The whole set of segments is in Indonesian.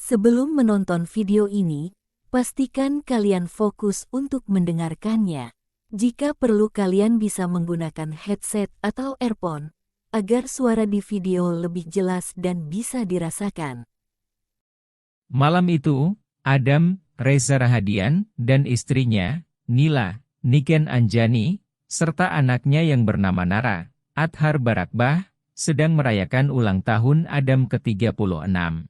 Sebelum menonton video ini, pastikan kalian fokus untuk mendengarkannya. Jika perlu kalian bisa menggunakan headset atau earphone, agar suara di video lebih jelas dan bisa dirasakan. Malam itu, Adam, Reza Rahadian, dan istrinya, Nila, Niken Anjani, serta anaknya yang bernama Nara, Adhar Barakbah, sedang merayakan ulang tahun Adam ke-36.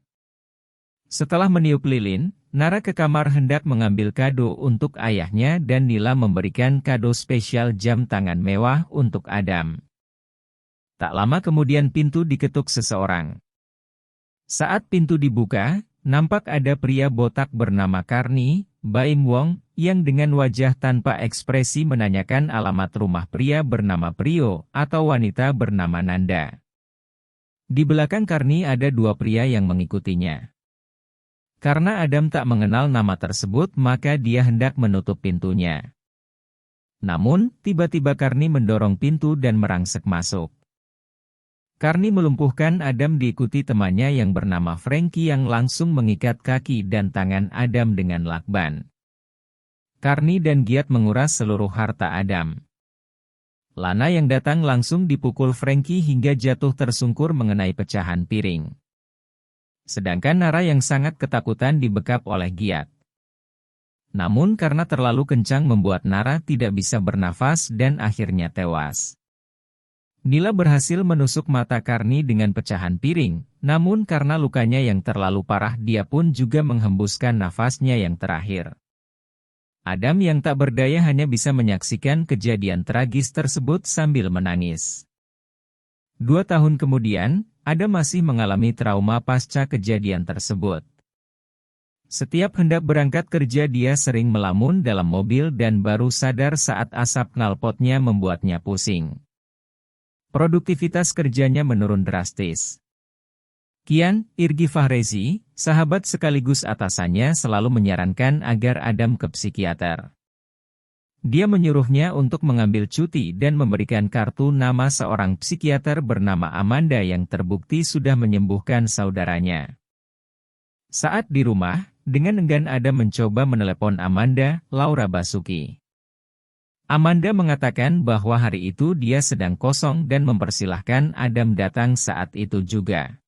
Setelah meniup lilin, Nara ke kamar hendak mengambil kado untuk ayahnya dan Nila memberikan kado spesial jam tangan mewah untuk Adam. Tak lama kemudian pintu diketuk seseorang. Saat pintu dibuka, nampak ada pria botak bernama Karni, Baim Wong, yang dengan wajah tanpa ekspresi menanyakan alamat rumah pria bernama Prio atau wanita bernama Nanda. Di belakang Karni ada dua pria yang mengikutinya. Karena Adam tak mengenal nama tersebut, maka dia hendak menutup pintunya. Namun, tiba-tiba Karni mendorong pintu dan merangsek masuk. Karni melumpuhkan Adam diikuti temannya yang bernama Frankie yang langsung mengikat kaki dan tangan Adam dengan lakban. Karni dan giat menguras seluruh harta Adam. Lana yang datang langsung dipukul Frankie hingga jatuh tersungkur mengenai pecahan piring. Sedangkan Nara yang sangat ketakutan dibekap oleh giat. Namun karena terlalu kencang membuat Nara tidak bisa bernafas dan akhirnya tewas. Nila berhasil menusuk mata Karni dengan pecahan piring, namun karena lukanya yang terlalu parah dia pun juga menghembuskan nafasnya yang terakhir. Adam yang tak berdaya hanya bisa menyaksikan kejadian tragis tersebut sambil menangis. 2 tahun kemudian, Adam masih mengalami trauma pasca kejadian tersebut. Setiap hendak berangkat kerja dia sering melamun dalam mobil dan baru sadar saat asap knalpotnya membuatnya pusing. Produktivitas kerjanya menurun drastis. Kian, Irgi Fahrezi, sahabat sekaligus atasannya selalu menyarankan agar Adam ke psikiater. Dia menyuruhnya untuk mengambil cuti dan memberikan kartu nama seorang psikiater bernama Amanda yang terbukti sudah menyembuhkan saudaranya. Saat di rumah, dengan enggan Adam mencoba menelepon Amanda, Laura Basuki. Amanda mengatakan bahwa hari itu dia sedang kosong dan mempersilahkan Adam datang saat itu juga.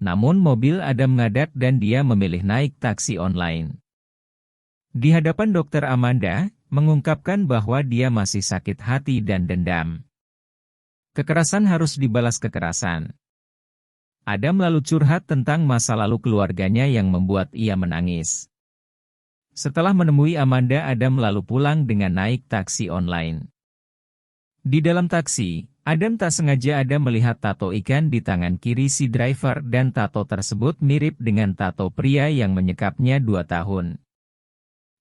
Namun mobil Adam ngadat dan dia memilih naik taksi online. Di hadapan dokter Amanda, mengungkapkan bahwa dia masih sakit hati dan dendam. Kekerasan harus dibalas kekerasan. Adam lalu curhat tentang masa lalu keluarganya yang membuat ia menangis. Setelah menemui Amanda, Adam lalu pulang dengan naik taksi online. Di dalam taksi, Adam tak sengaja melihat tato ikan di tangan kiri si driver dan tato tersebut mirip dengan tato pria yang menyekapnya 2 tahun.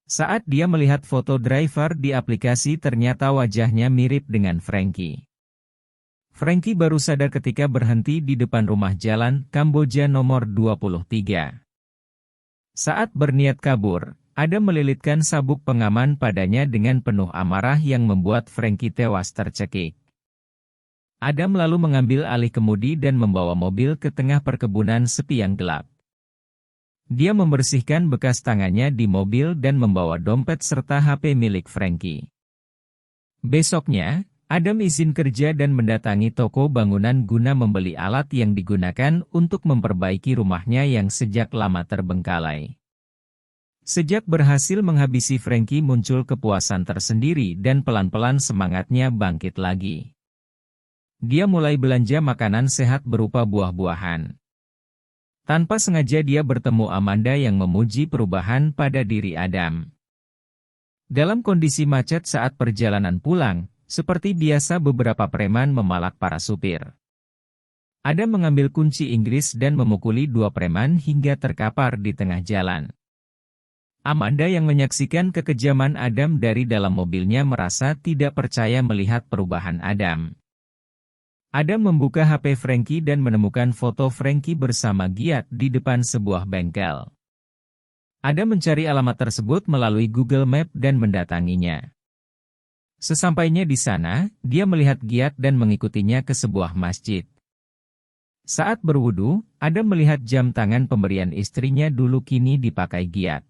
Saat dia melihat foto driver di aplikasi ternyata wajahnya mirip dengan Frankie. Frankie baru sadar ketika berhenti di depan rumah jalan Kamboja nomor 23. Saat berniat kabur, Adam melilitkan sabuk pengaman padanya dengan penuh amarah yang membuat Frankie tewas tercekik. Adam lalu mengambil alih kemudi dan membawa mobil ke tengah perkebunan sepi yang gelap. Dia membersihkan bekas tangannya di mobil dan membawa dompet serta HP milik Frankie. Besoknya, Adam izin kerja dan mendatangi toko bangunan guna membeli alat yang digunakan untuk memperbaiki rumahnya yang sejak lama terbengkalai. Sejak berhasil menghabisi Frankie muncul kepuasan tersendiri dan pelan-pelan semangatnya bangkit lagi. Dia mulai belanja makanan sehat berupa buah-buahan. Tanpa sengaja dia bertemu Amanda yang memuji perubahan pada diri Adam. Dalam kondisi macet saat perjalanan pulang, seperti biasa beberapa preman memalak para supir. Adam mengambil kunci Inggris dan memukuli 2 preman hingga terkapar di tengah jalan. Amanda yang menyaksikan kekejaman Adam dari dalam mobilnya merasa tidak percaya melihat perubahan Adam. Adam membuka HP Frankie dan menemukan foto Frankie bersama giat di depan sebuah bengkel. Adam mencari alamat tersebut melalui Google Map dan mendatanginya. Sesampainya di sana, dia melihat giat dan mengikutinya ke sebuah masjid. Saat berwudu, Adam melihat jam tangan pemberian istrinya dulu kini dipakai Giat.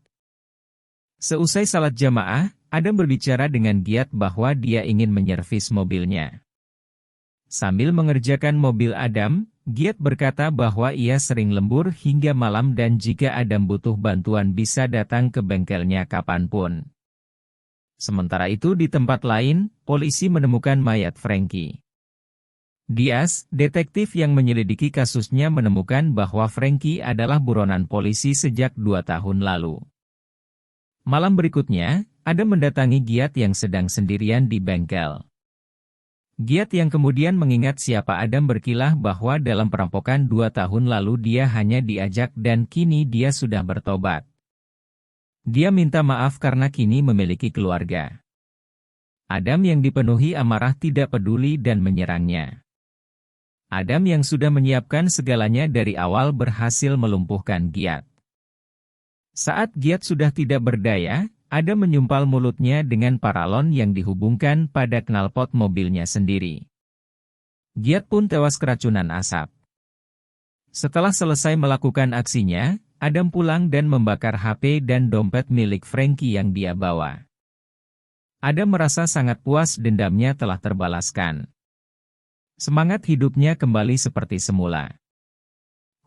Seusai salat jamaah, Adam berbicara dengan Giat bahwa dia ingin menyervis mobilnya. Sambil mengerjakan mobil Adam, Giat berkata bahwa ia sering lembur hingga malam dan jika Adam butuh bantuan bisa datang ke bengkelnya kapanpun. Sementara itu di tempat lain, polisi menemukan mayat Frankie. Diaz, detektif yang menyelidiki kasusnya menemukan bahwa Frankie adalah buronan polisi sejak 2 tahun lalu. Malam berikutnya, Adam mendatangi Giat yang sedang sendirian di bengkel. Giat yang kemudian mengingat siapa Adam berkilah bahwa dalam perampokan 2 tahun lalu dia hanya diajak dan kini dia sudah bertobat. Dia minta maaf karena kini memiliki keluarga. Adam yang dipenuhi amarah tidak peduli dan menyerangnya. Adam yang sudah menyiapkan segalanya dari awal berhasil melumpuhkan Giat. Saat Giat sudah tidak berdaya, Adam menyumpal mulutnya dengan paralon yang dihubungkan pada knalpot mobilnya sendiri. Giat pun tewas keracunan asap. Setelah selesai melakukan aksinya, Adam pulang dan membakar HP dan dompet milik Frankie yang dia bawa. Adam merasa sangat puas dendamnya telah terbalaskan. Semangat hidupnya kembali seperti semula.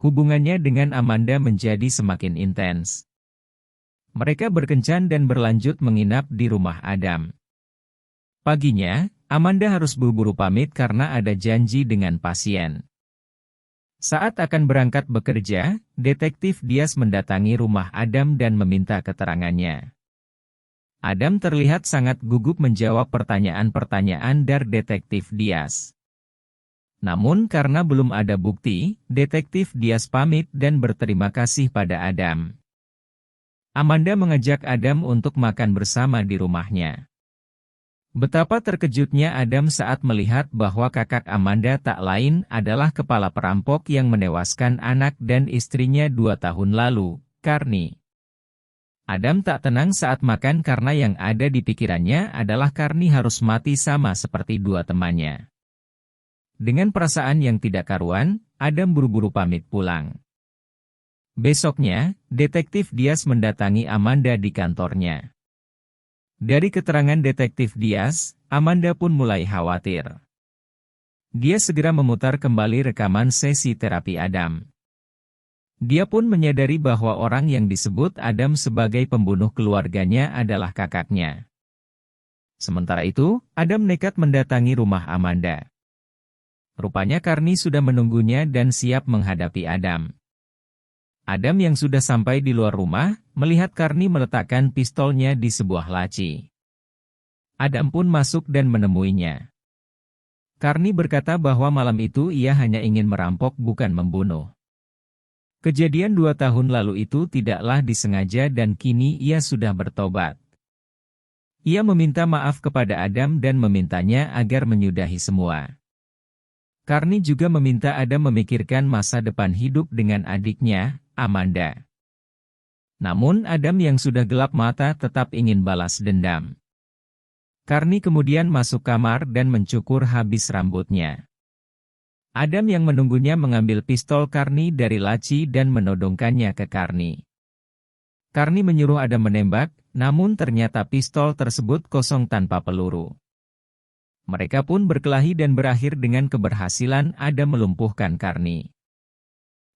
Hubungannya dengan Amanda menjadi semakin intens. Mereka berkencan dan berlanjut menginap di rumah Adam. Paginya, Amanda harus buru-buru pamit karena ada janji dengan pasien. Saat akan berangkat bekerja, detektif Diaz mendatangi rumah Adam dan meminta keterangannya. Adam terlihat sangat gugup menjawab pertanyaan-pertanyaan dari detektif Diaz. Namun karena belum ada bukti, detektif Diaz pamit dan berterima kasih pada Adam. Amanda mengajak Adam untuk makan bersama di rumahnya. Betapa terkejutnya Adam saat melihat bahwa kakak Amanda tak lain adalah kepala perampok yang menewaskan anak dan istrinya 2 tahun lalu, Carney. Adam tak tenang saat makan karena yang ada di pikirannya adalah Carney harus mati sama seperti 2 temannya. Dengan perasaan yang tidak karuan, Adam buru-buru pamit pulang. Besoknya, detektif Diaz mendatangi Amanda di kantornya. Dari keterangan detektif Diaz, Amanda pun mulai khawatir. Dia segera memutar kembali rekaman sesi terapi Adam. Dia pun menyadari bahwa orang yang disebut Adam sebagai pembunuh keluarganya adalah kakaknya. Sementara itu, Adam nekat mendatangi rumah Amanda. Rupanya Carney sudah menunggunya dan siap menghadapi Adam. Adam yang sudah sampai di luar rumah, melihat Carney meletakkan pistolnya di sebuah laci. Adam pun masuk dan menemuinya. Carney berkata bahwa malam itu ia hanya ingin merampok bukan membunuh. Kejadian 2 tahun lalu itu tidaklah disengaja dan kini ia sudah bertobat. Ia meminta maaf kepada Adam dan memintanya agar menyudahi semua. Carney juga meminta Adam memikirkan masa depan hidup dengan adiknya, Amanda. Namun Adam yang sudah gelap mata tetap ingin balas dendam. Carney kemudian masuk kamar dan mencukur habis rambutnya. Adam yang menunggunya mengambil pistol Carney dari laci dan menodongkannya ke Carney. Carney menyuruh Adam menembak, namun ternyata pistol tersebut kosong tanpa peluru. Mereka pun berkelahi dan berakhir dengan keberhasilan Adam melumpuhkan Carney.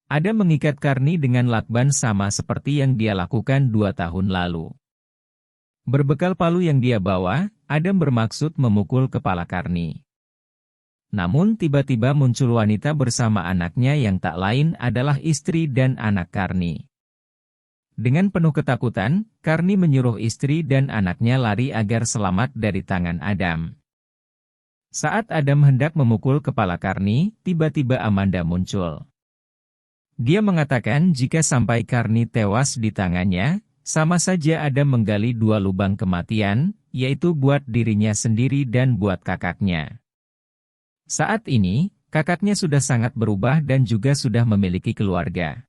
Adam mengikat Carney dengan lakban sama seperti yang dia lakukan 2 tahun lalu. Berbekal palu yang dia bawa, Adam bermaksud memukul kepala Carney. Namun tiba-tiba muncul wanita bersama anaknya yang tak lain adalah istri dan anak Carney. Dengan penuh ketakutan, Carney menyuruh istri dan anaknya lari agar selamat dari tangan Adam. Saat Adam hendak memukul kepala Carney, tiba-tiba Amanda muncul. Dia mengatakan jika sampai Carney tewas di tangannya, sama saja Adam menggali 2 lubang kematian, yaitu buat dirinya sendiri dan buat kakaknya. Saat ini, kakaknya sudah sangat berubah dan juga sudah memiliki keluarga.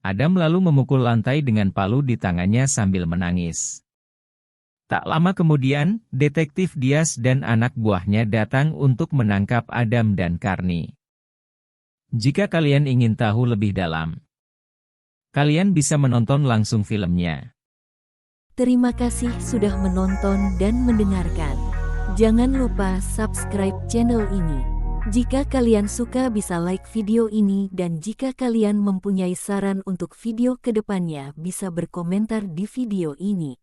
Adam lalu memukul lantai dengan palu di tangannya sambil menangis. Tak lama kemudian, detektif Diaz dan anak buahnya datang untuk menangkap Adam dan Carney. Jika kalian ingin tahu lebih dalam, kalian bisa menonton langsung filmnya. Terima kasih sudah menonton dan mendengarkan. Jangan lupa subscribe channel ini. Jika kalian suka bisa like video ini dan jika kalian mempunyai saran untuk video kedepannya bisa berkomentar di video ini.